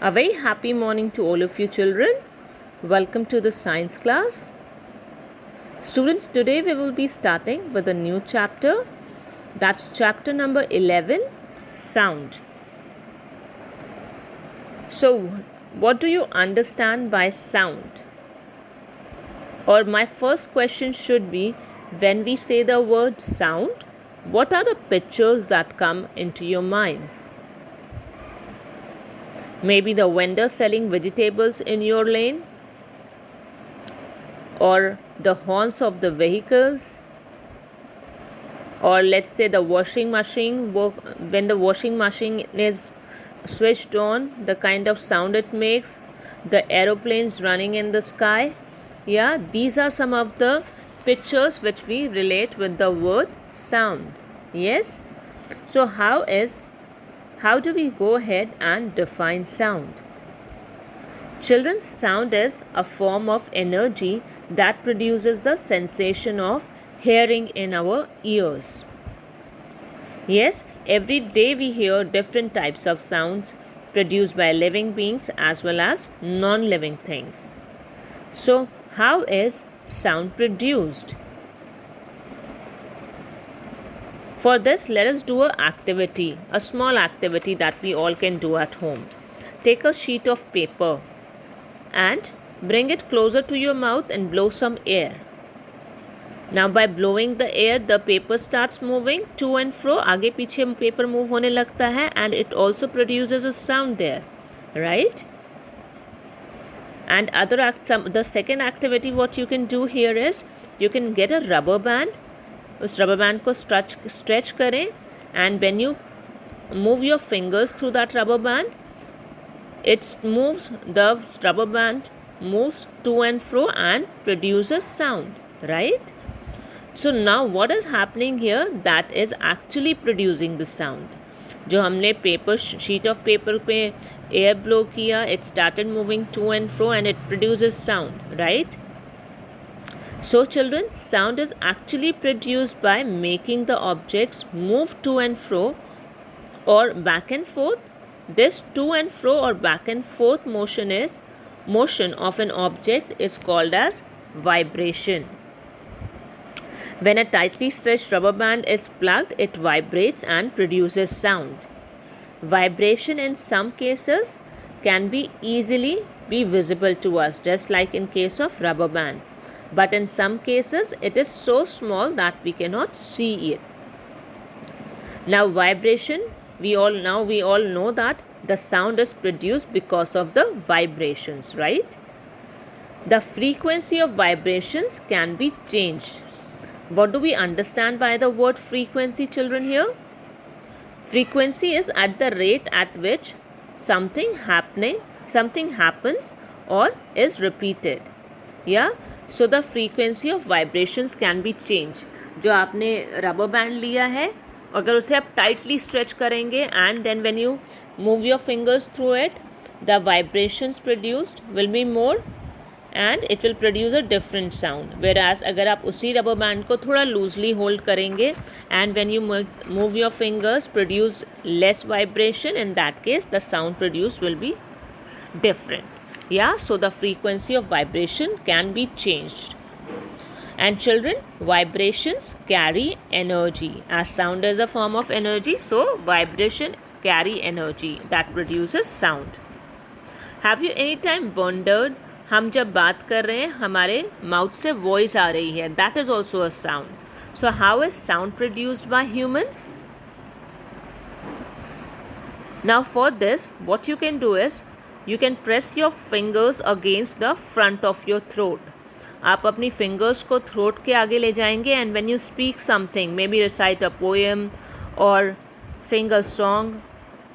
A very happy morning to all of you children. Welcome to the science class. Students, today we will be starting with a new chapter. That's chapter number 11, sound. So, what do you understand by sound? Or my first question should be, when we say the word sound, what are the pictures that come into your mind? Maybe the vendor selling vegetables in your lane, or the horns of the vehicles, or let's say the washing machine, when the washing machine is switched on, the kind of sound it makes, the aeroplanes running in the sky. Yeah, these are some of the pictures which we relate with the word sound. Yes, so how do we go ahead and define sound? Children's sound is a form of energy that produces the sensation of hearing in our ears. Yes, every day we hear different types of sounds produced by living beings as well as non-living things. So, how is sound produced? For this, let us do a small activity that we all can do at home. Take a sheet of paper and bring it closer to your mouth and blow some air. Now by blowing the air, the paper starts moving to and fro. आगे पीछे paper move होने लगता है and it also produces a sound there, right? And the second activity what you can do here is you can get a rubber band. उस rubber band को stretch करें, and when you move your fingers through that rubber band, the rubber band moves to and fro and produces sound, right? So now what is happening here? That is actually producing the sound. जो हमने sheet of paper पे air blow किया, it started moving to and fro and it produces sound, right? So children, sound is actually produced by making the objects move to and fro or back and forth. This to and fro or back and forth motion of an object is called as vibration. When a tightly stretched rubber band is plugged, it vibrates and produces sound. Vibration in some cases can be easily be visible to us, just like in case of rubber band. But in some cases, it is so small that we cannot see it. Now, vibration, we all know that the sound is produced because of the vibrations, right? The frequency of vibrations can be changed. What do we understand by the word frequency, children, here? Frequency is at the rate at which something happens or is repeated. Yeah? So the frequency of vibrations can be changed. जो आपने rubber band लिया है, अगर उसे आप tightly stretch करेंगे and then when you move your fingers through it, the vibrations produced will be more and it will produce a different sound. Whereas अगर आप उसी rubber band को थोड़ा loosely hold करेंगे and when you move your fingers produce less vibration, in that case the sound produced will be different. Yeah, so the frequency of vibration can be changed. And children, vibrations carry energy. As sound is a form of energy, so vibration carry energy that produces sound. Have you any time wondered, हम जब बात कर रहे हैं हमारे mouth से voice आ रही है, that is also a sound. So how is sound produced by humans? Now for this, what you can do is you can press your fingers against the front of your throat. आप अपनी fingers को throat के आगे ले जाएंगे and when you speak something, maybe recite a poem or sing a song,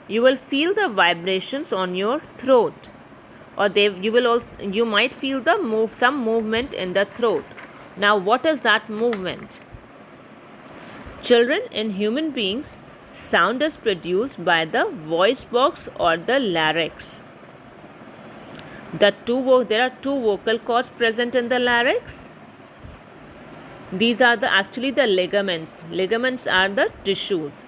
you will feel the vibrations on your throat, or you might feel some movement in the throat. Now what is that movement? Children, in human beings, sound is produced by the voice box or the larynx. There are two vocal cords present in the larynx. These are actually the ligaments. Ligaments are the tissues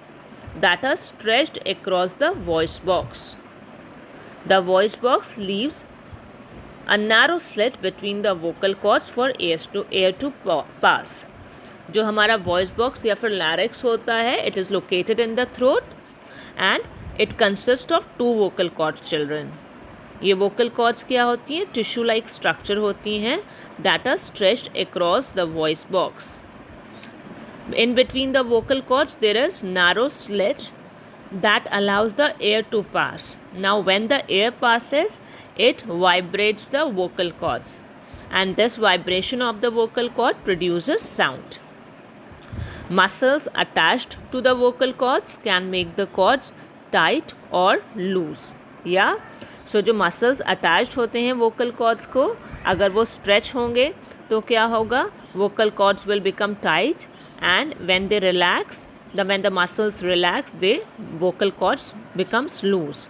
that are stretched across the voice box. The voice box leaves a narrow slit between the vocal cords for air to pass. जो हमारा voice box या फिर larynx होता है, it is located in the throat and it consist of 2 vocal cords children. ये vocal cords क्या होती हैं? टिश्यू लाइक स्ट्रक्चर होती हैं that are stretched across the voice box. In between the vocal cords there is narrow slit that allows the air to pass. Now when the air passes, it vibrates the vocal cords, and this vibration of the vocal cord produces sound. Muscles attached to the vocal cords can make the cords tight or loose. Yeah, so जो muscles attached होते हैं vocal cords को, अगर वो stretch होंगे तो क्या होगा? Vocal cords will become tight, and when they relax, when the muscles relax, the vocal cords becomes loose.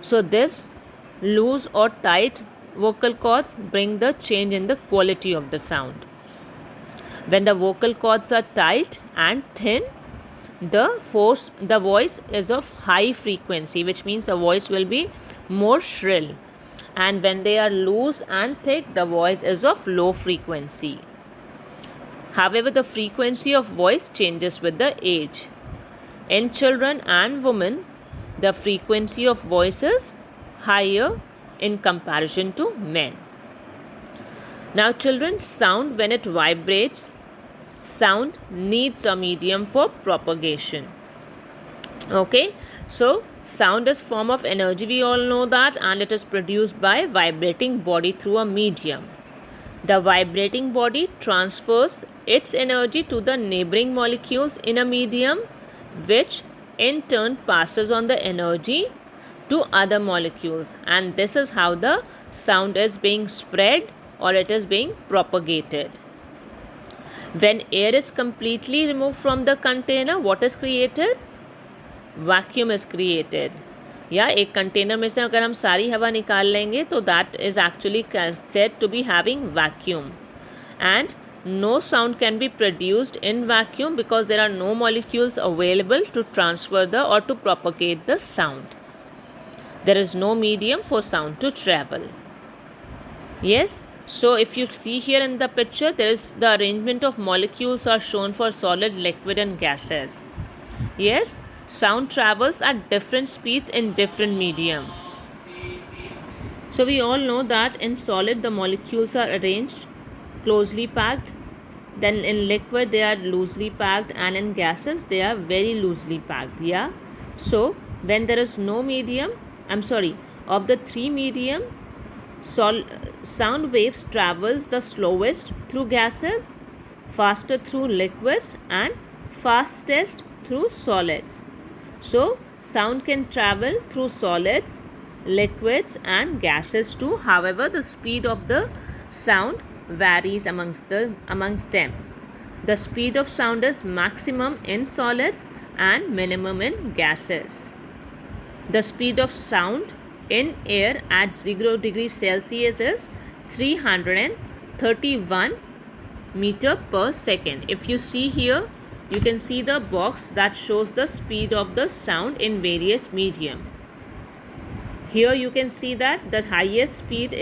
So this loose or tight vocal cords bring the change in the quality of the sound. When the vocal cords are tight and thin, the voice is of high frequency, which means the voice will be more shrill. And when they are loose and thick, the voice is of low frequency. However, the frequency of voice changes with the age. In children and women, the frequency of voice is higher in comparison to men. Now, children, sound when it vibrates, sound needs a medium for propagation. Okay, so sound is form of energy, we all know that, and it is produced by vibrating body through a medium. The vibrating body transfers its energy to the neighboring molecules in a medium, which in turn passes on the energy to other molecules, and this is how the sound is being spread or it is being propagated. When air is completely removed from the container, what is created? Vacuum is created. या एक container में से अगर हम सारी हवा निकाल लेंगे तो that is actually said to be having vacuum, and no sound can be produced in vacuum because there are no molecules available to transfer the or to propagate the sound. There is no medium for sound to travel. Yes, so if you see here in the picture, there is the arrangement of molecules are shown for solid, liquid and gases. Yes, sound travels at different speeds in different medium. So we all know that in solid the molecules are arranged closely packed, then in liquid they are loosely packed, and in gases they are very loosely packed. Yeah, so when there is no medium, of the 3 medium, sound waves travels the slowest through gases, faster through liquids and fastest through solids. So sound can travel through solids, liquids and gases too. However, the speed of the sound varies amongst them. The speed of sound is maximum in solids and minimum in gases. The speed of sound in air at 0 degrees Celsius is 331 meter per second. If you see here, you can see the box that shows the speed of the sound in various medium. Here you can see that the highest speed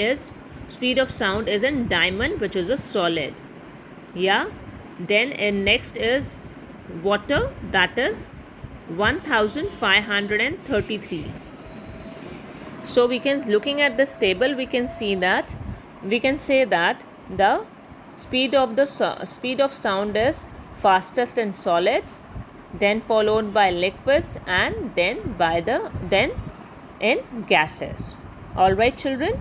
of sound is in diamond, which is a solid. Yeah, then next is water, that is 1533. So looking at this table, we can say that the speed of sound is fastest in solids, then followed by liquids, and then in gases. All right, children.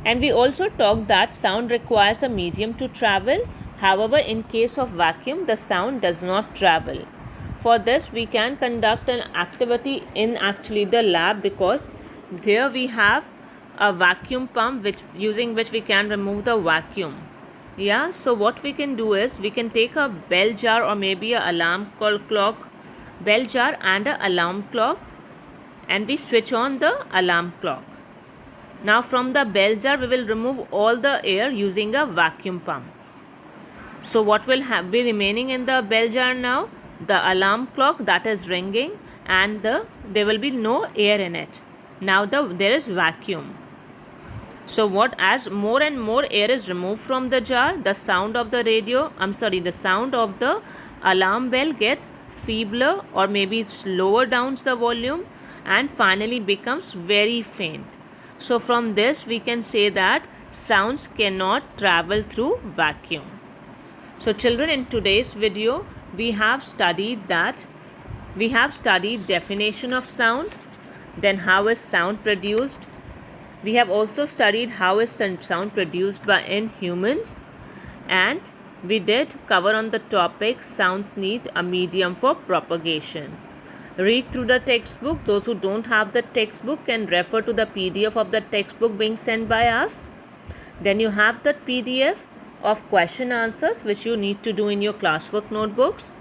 And we also talked that sound requires a medium to travel. However, in case of vacuum, the sound does not travel. For this, we can conduct an activity in actually the lab, because there we have a vacuum pump using which we can remove the vacuum. Yeah, so what we can do is we can take a bell jar or maybe a bell jar and a alarm clock, and we switch on the alarm clock. Now from the bell jar we will remove all the air using a vacuum pump. So what will be remaining in the bell jar now? The alarm clock that is ringing, and there will be no air in it. Now there is vacuum. So what, as more and more air is removed from the jar, the sound of the the sound of the alarm bell gets feebler, or maybe it's lower downs the volume, and finally becomes very faint. So from this we can say that sounds cannot travel through vacuum. So children, in today's video we have studied definition of sound, then how is sound produced. We have also studied how is sound produced in humans, and we did cover on the topic sounds need a medium for propagation. Read through the textbook. Those who don't have the textbook can refer to the PDF of the textbook being sent by us. Then you have the PDF of question answers which you need to do in your classwork notebooks.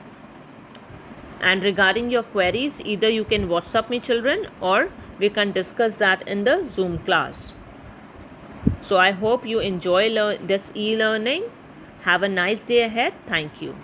And regarding your queries, either you can WhatsApp me, children, or we can discuss that in the Zoom class. So I hope you enjoy this e-learning. Have a nice day ahead. Thank you.